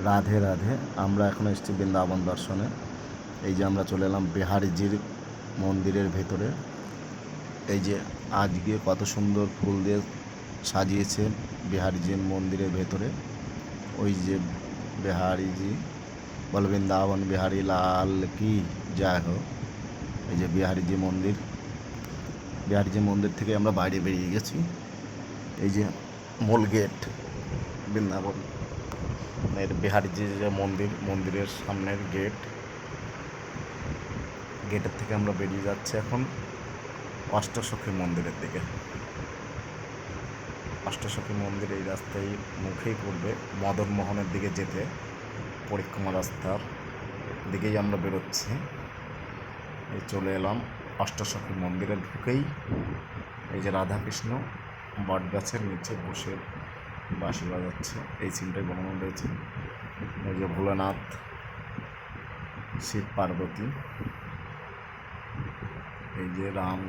রাধে রাধে। আমরা এখন এসেছি বৃন্দাবন দর্শনে। এই যে আমরা চলে এলাম বিহারীজির মন্দিরের ভেতরে। এই যে আজকে কত সুন্দর ফুল দিয়ে সাজিয়েছে বিহারীজির মন্দিরের ভেতরে। ওই যে বিহারীজি বল বৃন্দাবন বিহারী লাল কি জয় হোক। এই যে বিহারীজি মন্দির। বিহারীজি মন্দির থেকে আমরা বাইরে বেরিয়ে গেছি। এই যে মূল গেট বৃন্দাবন বিহারীজি যে মন্দিরের সামনের গেটের থেকে আমরা বেরিয়ে যাচ্ছি এখন অষ্টসখী মন্দিরের দিকে। অষ্টসখী মন্দির এই রাস্তায় মুখেই পড়বে মদন মোহনের দিকে যেতে, পরিক্রমা রাস্তার দিকেই আমরা বেরোচ্ছি। এই চলে এলাম অষ্টসখী মন্দিরে ঢুকেই এই যে রাধাকৃষ্ণ বট গাছের নিচে বসে বাঁশি বাজাচ্ছে, এই সিনটাই বানানো রয়েছে। এই যে ভোলানাথ, শিব পার্বতী, এই যে রাম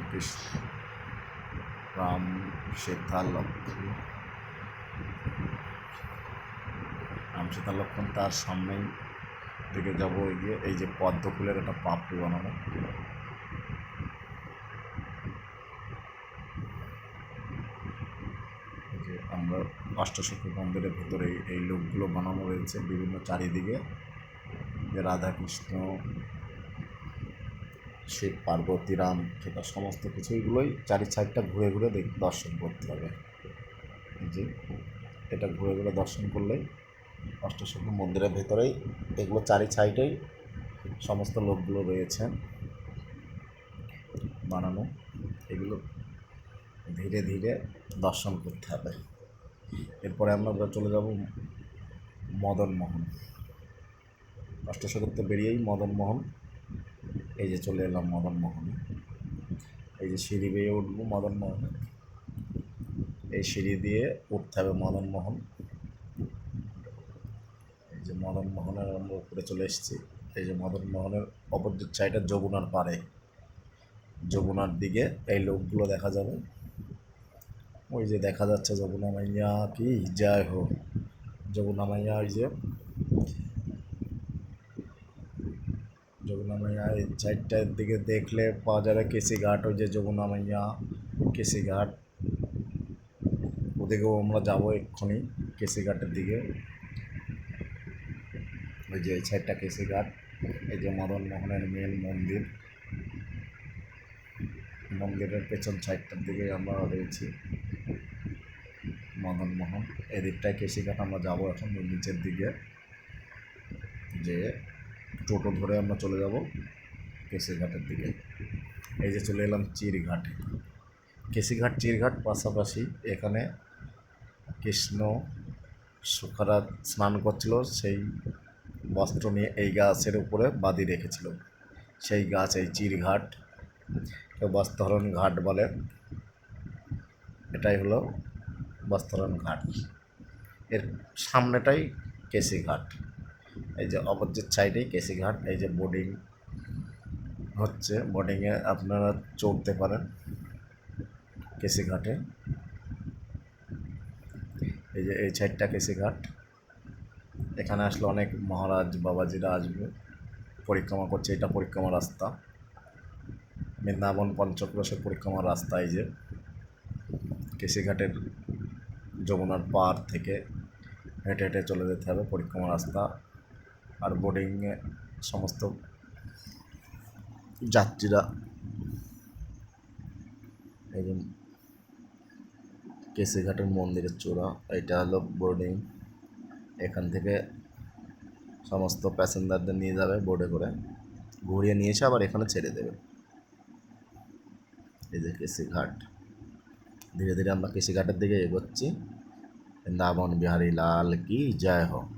সীতা লক্ষ্মণ তার সামনেই দিকে যাবো এগিয়ে। এই যে পদ্ম ফুলের একটা পাপড়ি বানানো, এই যে আমরা অষ্টসখী মন্দিরের ভেতরে এই লোকগুলো বানানো রয়েছে বিভিন্ন চারিদিকে, যে রাধাকৃষ্ণ, শিব পার্বতী, রাম সেটা সমস্ত কিছু এইগুলোই চারি সাইডটা ঘুরে ঘুরে দর্শন করতে হবে। এই যে এটা ঘুরে ঘুরে দর্শন করলেই অষ্টসখী মন্দিরের ভেতরেই এগুলো চারি সাইডেই সমস্ত লোকগুলো রয়েছেন বানানো, এগুলো ধীরে ধীরে দর্শন করতে হবে। এরপরে আমরা চলে যাব মদন মোহন। অষ্টসখীতে বেরিয়েই মদন মোহন, এই যে চলে এলাম মদন মোহনে। এই যে সিঁড়ি বেয়ে উঠবো মদন মোহনে, এই সিঁড়ি দিয়ে উঠতে হবে মদন মোহন। এই যে মদন মোহনের আমরা উপরে চলে এসেছি। এই যে মদন মোহনের অপোজিট সাইডে যমুনার পাড়ে, যমুনার দিকে এই লোকগুলো দেখা যাবে। ওই যে দেখা যাচ্ছে যমুনা মাইয়া কি জয় হোক। যমুনা মাইয়া, ওই যে যমুনা মাইয়া এই সাইডটার দিকে দেখলে পাওয়া যাবে কেসি ঘাট। ওই যে যমুনা মাইয়া কেসি ঘাট, ওদিকেও আমরা যাবো এক্ষুনি কেসি ঘাটের দিকে। ওই যে এই সাইডটা কেসি ঘাট। এই যে মদন মোহনের মেন মন্দির, মন্দিরের পেছন সাইডটার দিকে আমরা রয়েছি মদন মোহন। এদিকটায় কেসি ঘাট আমরা যাবো এখন নিচের দিকে, যে টোটো ধরে আমরা চলে যাব কেসি ঘাটের দিকে। এই যে চলে এলাম চিরঘাটে। কেসিঘাট চিরঘাট পাশাপাশি। এখানে কৃষ্ণ সুখারা স্নান করছিল, সেই বস্ত্র নিয়ে এই গাছের উপরে বাঁধি রেখেছিল, সেই গাছ এই চিরঘাট, কেউ বস্ত্রহরণ ঘাট বলে। এটাই হলো বস্ত্রহরণ ঘাট, এর সামনেটাই কেসিঘাট। এই যে অপোজিট সাইডেই কেসিঘাট। এই যে বোর্ডিং হচ্ছে, বোর্ডিংয়ে আপনারা চড়তে পারেন কেসিঘাটে। এই যে এই সাইডটা কেসিঘাট। এখানে আসলে অনেক মহারাজ বাবাজিরা আসবে, পরিক্রমা করছে। এটা পরিক্রমা রাস্তা, বৃন্দাবন পঞ্চক্রোশের পরিক্রমার রাস্তা। এই যে কেসিঘাটের যমুনার পার থেকে হেঁটে হেঁটে চলে যেতে হবে পরিক্রমা রাস্তা। আর বোর্ডিংয়ে সমস্ত যাত্রীরা, এই যে কেসিঘাটের মন্দিরের চূড়া, এটা হলো বোর্ডিং। এখান থেকে সমস্ত প্যাসেঞ্জারদের নিয়ে যাবে বোর্ডে করে, ঘুরিয়ে নিয়ে এসে আবার এখানে ছেড়ে দেবে। এই যে কেসিঘাট। ধীরে ধীরে আমরা কেসিঘাটের দিকে এগোচ্ছি। বৃন্দাবন বিহারী লাল কি জয় হোক।